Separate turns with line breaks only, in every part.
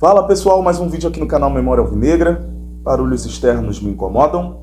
Fala pessoal, mais um vídeo aqui no canal Memória Alvinegra. Barulhos externos me incomodam,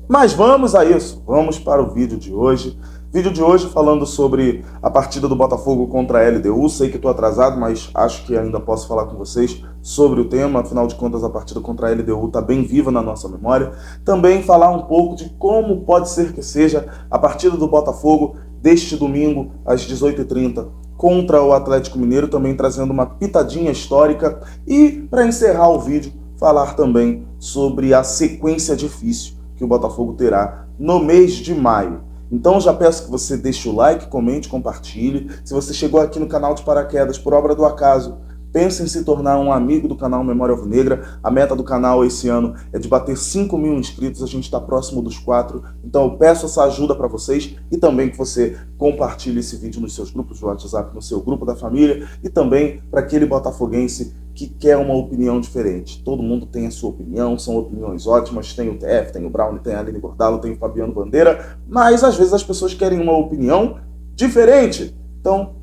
mas vamos a isso, vamos para o vídeo de hoje. Vídeo de hoje falando sobre a partida do Botafogo contra a LDU. Sei que estou atrasado, mas acho que ainda posso falar com vocês sobre o tema. Afinal de contas, a partida contra a LDU está bem viva na nossa memória. Também falar um pouco de como pode ser que seja a partida do Botafogo deste domingo às 18h30 contra o Atlético Mineiro, também trazendo uma pitadinha histórica. E, para encerrar o vídeo, falar também sobre a sequência difícil que o Botafogo terá no mês de maio. Então já peço que você deixe o like, comente, compartilhe. Se você chegou aqui no canal de paraquedas por obra do acaso, pense em se tornar um amigo do canal Memória Alvinegra. A meta do canal esse ano é de bater 5.000 inscritos, a gente está próximo dos 4. Então eu peço essa ajuda para vocês e também que você compartilhe esse vídeo nos seus grupos de WhatsApp, no seu grupo da família e também para aquele botafoguense que quer uma opinião diferente. Todo mundo tem a sua opinião, são opiniões ótimas, tem o TF, tem o Brown, tem a Aline Gordalo, tem o Fabiano Bandeira, mas às vezes as pessoas querem uma opinião diferente. Então,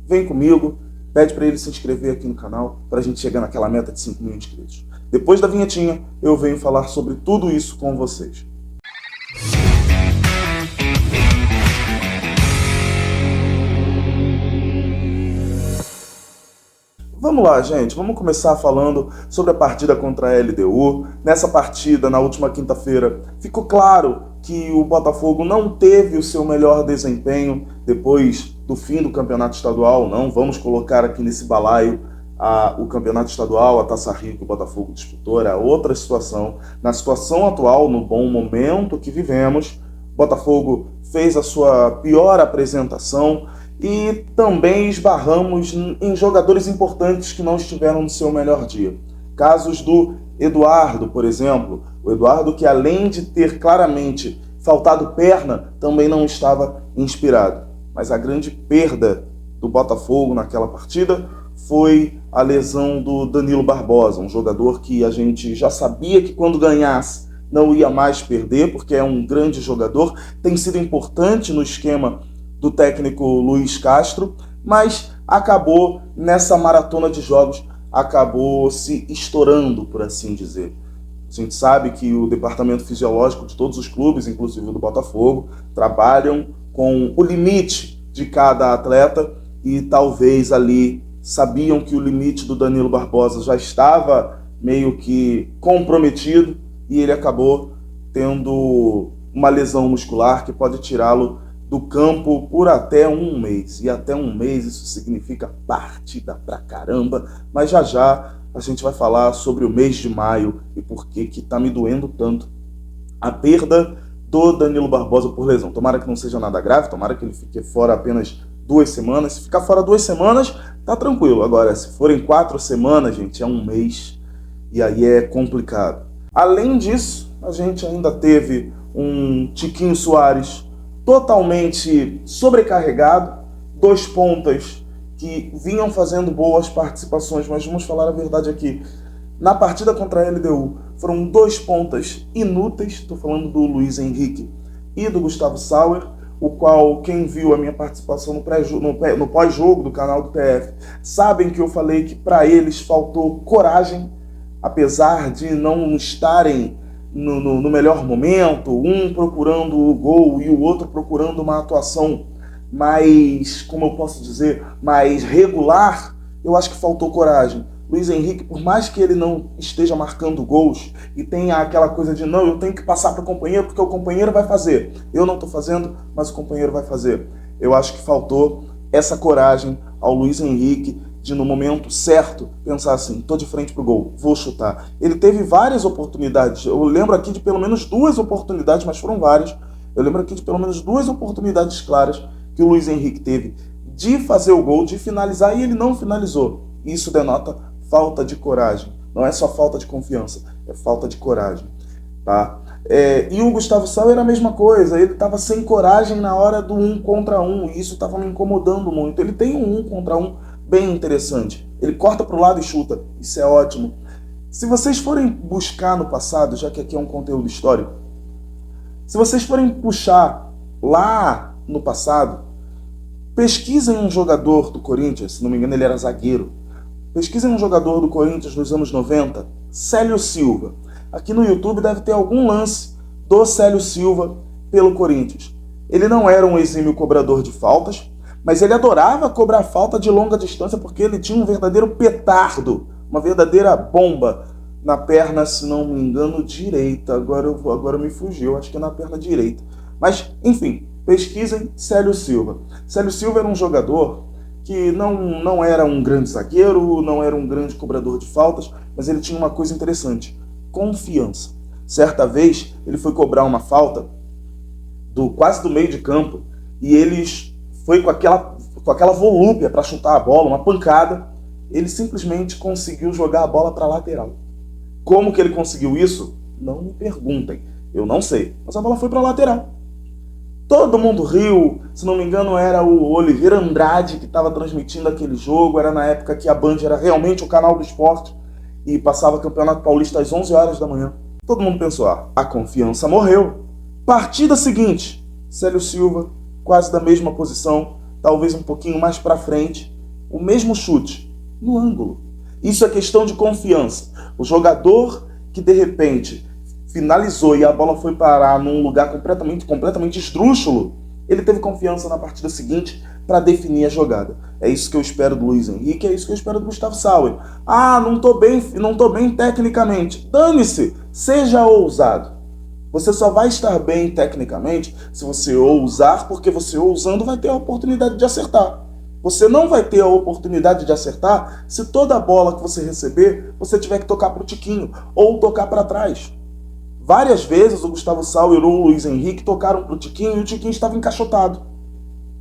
vem comigo, pede para ele se inscrever aqui no canal, para a gente chegar naquela meta de 5.000 inscritos. Depois da vinhetinha, eu venho falar sobre tudo isso com vocês. Vamos lá, gente, vamos começar falando sobre a partida contra a LDU. Nessa partida, na última quinta-feira, ficou claro que o Botafogo não teve o seu melhor desempenho depois do fim do campeonato estadual. Não vamos colocar aqui nesse balaio o campeonato estadual, a Taça Rio que o Botafogo disputou, era outra situação. Na situação atual, no bom momento que vivemos, o Botafogo fez a sua pior apresentação e também esbarramos em jogadores importantes que não estiveram no seu melhor dia. Casos do Eduardo, por exemplo. O Eduardo, que além de ter claramente faltado perna, também não estava inspirado. Mas a grande perda do Botafogo naquela partida foi a lesão do Danilo Barbosa, um jogador que a gente já sabia que quando ganhasse não ia mais perder, porque é um grande jogador, tem sido importante no esquema do técnico Luiz Castro, mas acabou nessa maratona de jogos, acabou se estourando, por assim dizer. A gente sabe que o departamento fisiológico de todos os clubes, inclusive do Botafogo, trabalham com o limite de cada atleta e talvez ali sabiam que o limite do Danilo Barbosa já estava meio que comprometido e ele acabou tendo uma lesão muscular que pode tirá-lo do campo por até um mês. E até um mês isso significa partida pra caramba. Mas já já a gente vai falar sobre o mês de maio e por que tá me doendo tanto a perda do Danilo Barbosa por lesão. Tomara que não seja nada grave, tomara que ele fique fora apenas 2 semanas. Se ficar fora 2 semanas, tá tranquilo. Agora, se forem 4 semanas, gente, é um mês. E aí é complicado. Além disso, a gente ainda teve um Tiquinho Soares totalmente sobrecarregado, 2 pontas que vinham fazendo boas participações, mas vamos falar a verdade aqui. Na partida contra a LDU, foram 2 pontas inúteis, estou falando do Luiz Henrique e do Gustavo Sauer, o qual, quem viu a minha participação no pós-jogo do canal do TF, sabem que eu falei que para eles faltou coragem, apesar de não estarem no melhor momento, um procurando o gol e o outro procurando uma atuação mais, como eu posso dizer, mais regular. Eu acho que faltou coragem. Luiz Henrique, por mais que ele não esteja marcando gols e tenha aquela coisa de não, eu tenho que passar para o companheiro porque o companheiro vai fazer. Eu não estou fazendo, mas o companheiro vai fazer. Eu acho que faltou essa coragem ao Luiz Henrique de, no momento certo, pensar assim, tô de frente pro gol, vou chutar. Ele teve várias oportunidades, eu lembro aqui de pelo menos 2 oportunidades, mas foram várias, eu lembro aqui de pelo menos 2 oportunidades claras que o Luiz Henrique teve de fazer o gol, de finalizar, e ele não finalizou. Isso denota falta de coragem, não é só falta de confiança, é falta de coragem, tá? E o Gustavo Sauer era a mesma coisa, ele estava sem coragem na hora do 1 contra 1, e isso estava me incomodando muito. Ele tem um 1 contra 1 bem interessante. Ele corta para o lado e chuta. Isso é ótimo. Se vocês forem buscar no passado, já que aqui é um conteúdo histórico, se vocês forem puxar lá no passado, pesquisem um jogador do Corinthians, se não me engano ele era zagueiro, Pesquisem um jogador do Corinthians nos anos 90, Célio Silva. Aqui no YouTube deve ter algum lance do Célio Silva pelo Corinthians. Ele não era um exímio cobrador de faltas, mas ele adorava cobrar falta de longa distância porque ele tinha um verdadeiro petardo, uma verdadeira bomba na perna, se não me engano, direita. Agora me fugiu, acho que é na perna direita. Mas, enfim, pesquisem Célio Silva. Célio Silva era um jogador que não era um grande zagueiro, não era um grande cobrador de faltas, mas ele tinha uma coisa interessante: confiança. Certa vez, ele foi cobrar uma falta quase do meio de campo, e ele foi com aquela volúpia para chutar a bola, uma pancada. Ele simplesmente conseguiu jogar a bola para a lateral. Como que ele conseguiu isso? Não me perguntem, eu não sei, mas a bola foi para a lateral. Todo mundo riu, se não me engano era o Oliveira Andrade que estava transmitindo aquele jogo, era na época que a Band era realmente o canal do esporte e passava Campeonato Paulista às 11 horas da manhã. Todo mundo pensou, a confiança morreu. Partida seguinte, Célio Silva, quase da mesma posição, talvez um pouquinho mais para frente, o mesmo chute, no ângulo. Isso é questão de confiança. O jogador que de repente finalizou e a bola foi parar num lugar completamente esdrúxulo, ele teve confiança na partida seguinte para definir a jogada. É isso que eu espero do Luiz Henrique, é isso que eu espero do Gustavo Sauer. Não tô bem tecnicamente. Dane-se, seja ousado. Você só vai estar bem tecnicamente se você ousar, porque você ousando vai ter a oportunidade de acertar. Você não vai ter a oportunidade de acertar se toda a bola que você receber, você tiver que tocar para o Tiquinho ou tocar para trás. Várias vezes o Gustavo Sauer ou o Luiz Henrique tocaram para o Tiquinho e o Tiquinho estava encaixotado.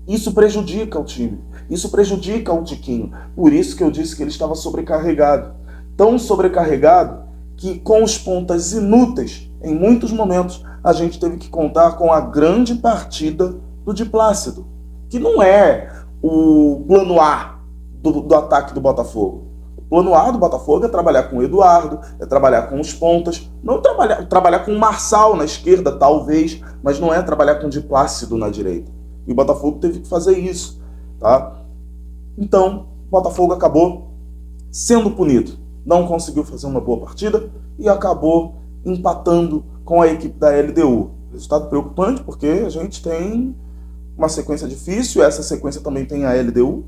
Isso prejudica o time. Isso prejudica o Tiquinho. Por isso que eu disse que ele estava sobrecarregado. Tão sobrecarregado que com os pontas inúteis, em muitos momentos, a gente teve que contar com a grande partida do Di Plácido, que não é o plano A do ataque do Botafogo. O plano A do Botafogo é trabalhar com o Eduardo, é trabalhar com os pontas, não trabalhar com o Marçal na esquerda, talvez, mas não é trabalhar com o Di Plácido na direita. E o Botafogo teve que fazer isso, tá? Então, o Botafogo acabou sendo punido. Não conseguiu fazer uma boa partida e acabou empatando com a equipe da LDU. Resultado preocupante porque a gente tem uma sequência difícil, essa sequência também tem a LDU,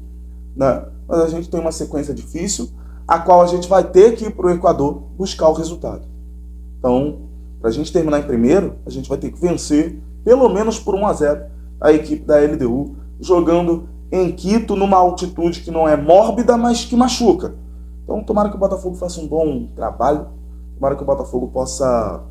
né? Mas a gente tem uma sequência difícil, a qual a gente vai ter que ir para o Equador buscar o resultado. Então, para a gente terminar em primeiro, a gente vai ter que vencer, pelo menos por 1-0, a equipe da LDU, jogando em Quito, numa altitude que não é mórbida, mas que machuca. Então, tomara que o Botafogo faça um bom trabalho, tomara que o Botafogo possa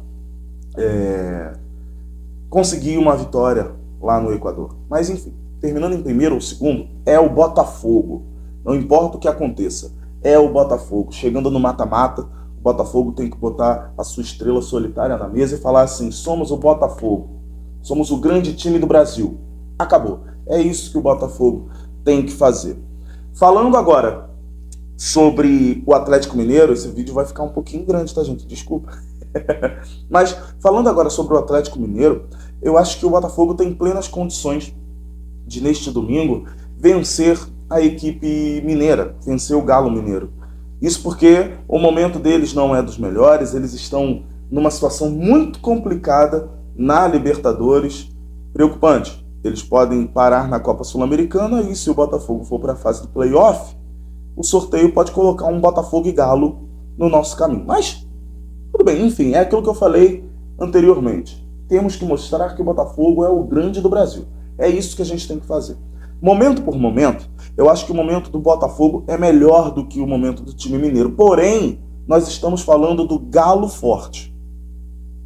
conseguir uma vitória lá no Equador. Mas, enfim, terminando em primeiro ou segundo, é o Botafogo. Não importa o que aconteça, é o Botafogo. Chegando no mata-mata, o Botafogo tem que botar a sua estrela solitária na mesa e falar assim: somos o Botafogo, somos o grande time do Brasil. Acabou. É isso que o Botafogo tem que fazer. Falando agora sobre o Atlético Mineiro, esse vídeo vai ficar um pouquinho grande, tá, gente? Desculpa. Mas falando agora sobre o Atlético Mineiro, eu acho que o Botafogo tem plenas condições de, neste domingo, vencer a equipe mineira, vencer o Galo Mineiro. Isso porque o momento deles não é dos melhores, eles estão numa situação muito complicada na Libertadores, preocupante. Eles podem parar na Copa Sul-Americana e se o Botafogo for para a fase do play-off, o sorteio pode colocar um Botafogo e Galo no nosso caminho. Mas, tudo bem, enfim, é aquilo que eu falei anteriormente. Temos que mostrar que o Botafogo é o grande do Brasil. É isso que a gente tem que fazer. Momento por momento, eu acho que o momento do Botafogo é melhor do que o momento do time mineiro. Porém, nós estamos falando do Galo forte.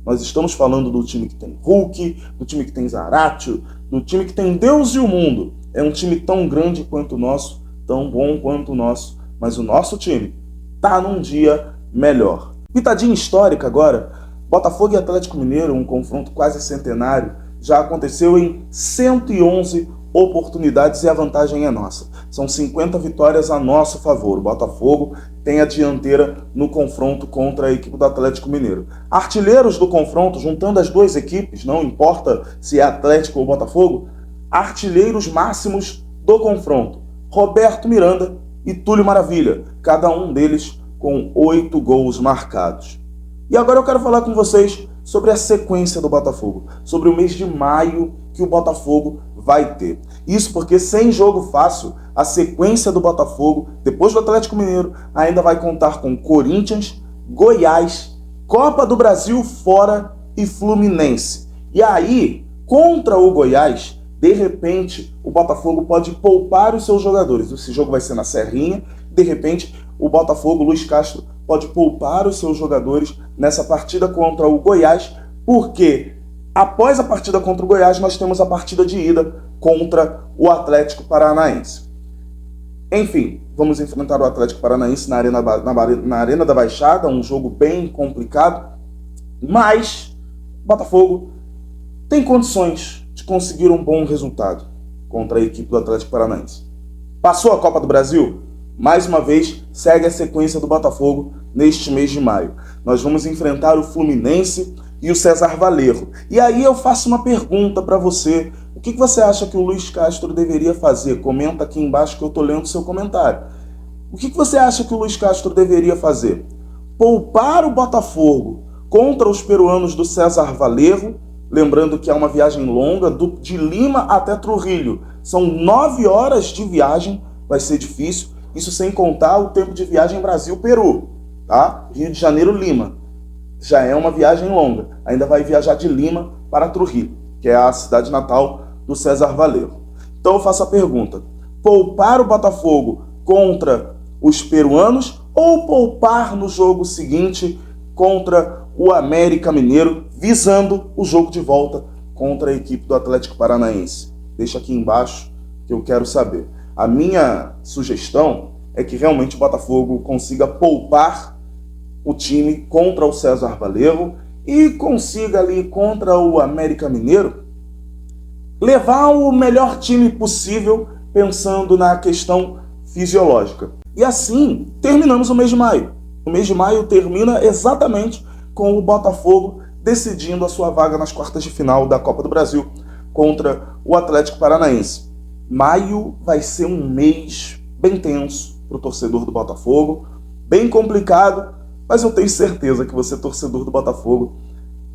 Nós estamos falando do time que tem Hulk, do time que tem Zaratio, do time que tem Deus e o mundo. É um time tão grande quanto o nosso, tão bom quanto o nosso, mas o nosso time tá num dia melhor. Pitadinha histórica agora, Botafogo e Atlético Mineiro, um confronto quase centenário, já aconteceu em 111 oportunidades e a vantagem é nossa. São 50 vitórias a nosso favor. O Botafogo tem a dianteira no confronto contra a equipe do Atlético Mineiro. Artilheiros do confronto, juntando as duas equipes, não importa se é Atlético ou Botafogo, artilheiros máximos do confronto: Roberto Miranda e Túlio Maravilha, cada um deles com 8 gols marcados. E agora eu quero falar com vocês sobre a sequência do Botafogo, sobre o mês de maio que o Botafogo vai ter. Isso porque sem jogo fácil, a sequência do Botafogo, depois do Atlético Mineiro, ainda vai contar com Corinthians, Goiás, Copa do Brasil fora e Fluminense. E aí, contra o Goiás, de repente, o Botafogo pode poupar os seus jogadores. Esse jogo vai ser na Serrinha. De repente, o Botafogo, Luiz Castro, pode poupar os seus jogadores nessa partida contra o Goiás, porque após a partida contra o Goiás, nós temos a partida de ida contra o Atlético Paranaense. Enfim, vamos enfrentar o Atlético Paranaense na Arena da Baixada, um jogo bem complicado, mas o Botafogo tem condições de conseguir um bom resultado contra a equipe do Atlético Paranaense. Passou a Copa do Brasil? Mais uma vez, segue a sequência do Botafogo neste mês de maio. Nós vamos enfrentar o Fluminense e o César Valerro. E aí eu faço uma pergunta para você. O que você acha que o Luiz Castro deveria fazer? Comenta aqui embaixo que eu estou lendo o seu comentário. O que você acha que o Luiz Castro deveria fazer? Poupar o Botafogo contra os peruanos do César Valerro? Lembrando que é uma viagem longa, de Lima até Trujillo. São 9 horas de viagem, vai ser difícil. Isso sem contar o tempo de viagem Brasil-Peru, tá? Rio de Janeiro-Lima. Já é uma viagem longa. Ainda vai viajar de Lima para Trujillo, que é a cidade natal do César Valerro. Então eu faço a pergunta: poupar o Botafogo contra os peruanos ou poupar no jogo seguinte contra o América Mineiro, visando o jogo de volta contra a equipe do Atlético Paranaense? Deixa aqui embaixo que eu quero saber. A minha sugestão é que realmente o Botafogo consiga poupar o time contra o César Valerro e consiga ali contra o América Mineiro levar o melhor time possível pensando na questão fisiológica. E assim terminamos o mês de maio. O mês de maio termina exatamente com o Botafogo decidindo a sua vaga nas quartas de final da Copa do Brasil contra o Atlético Paranaense. Maio vai ser um mês bem tenso para o torcedor do Botafogo, bem complicado, mas eu tenho certeza que você, torcedor do Botafogo,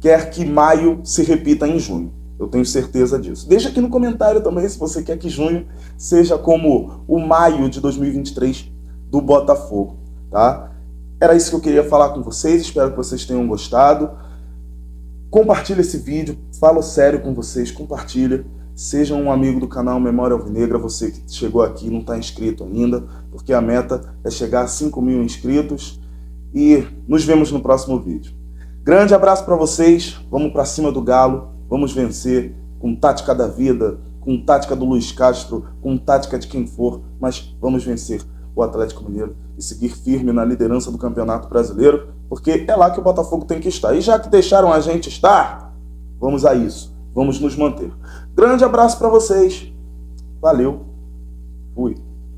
quer que maio se repita em junho. Eu tenho certeza disso. Deixa aqui no comentário também se você quer que junho seja como o maio de 2023 do Botafogo, tá? Era isso que eu queria falar com vocês, espero que vocês tenham gostado. Compartilha esse vídeo, falo sério com vocês, compartilha. Seja um amigo do canal Memória Alvinegra, você que chegou aqui e não está inscrito ainda, porque a meta é chegar a 5.000 inscritos. E nos vemos no próximo vídeo. Grande abraço para vocês, vamos para cima do Galo, vamos vencer com tática da vida, com tática do Luiz Castro, com tática de quem for, mas vamos vencer o Atlético Mineiro e seguir firme na liderança do Campeonato Brasileiro, porque é lá que o Botafogo tem que estar. E já que deixaram a gente estar, vamos a isso, vamos nos manter. Grande abraço para vocês, valeu, fui.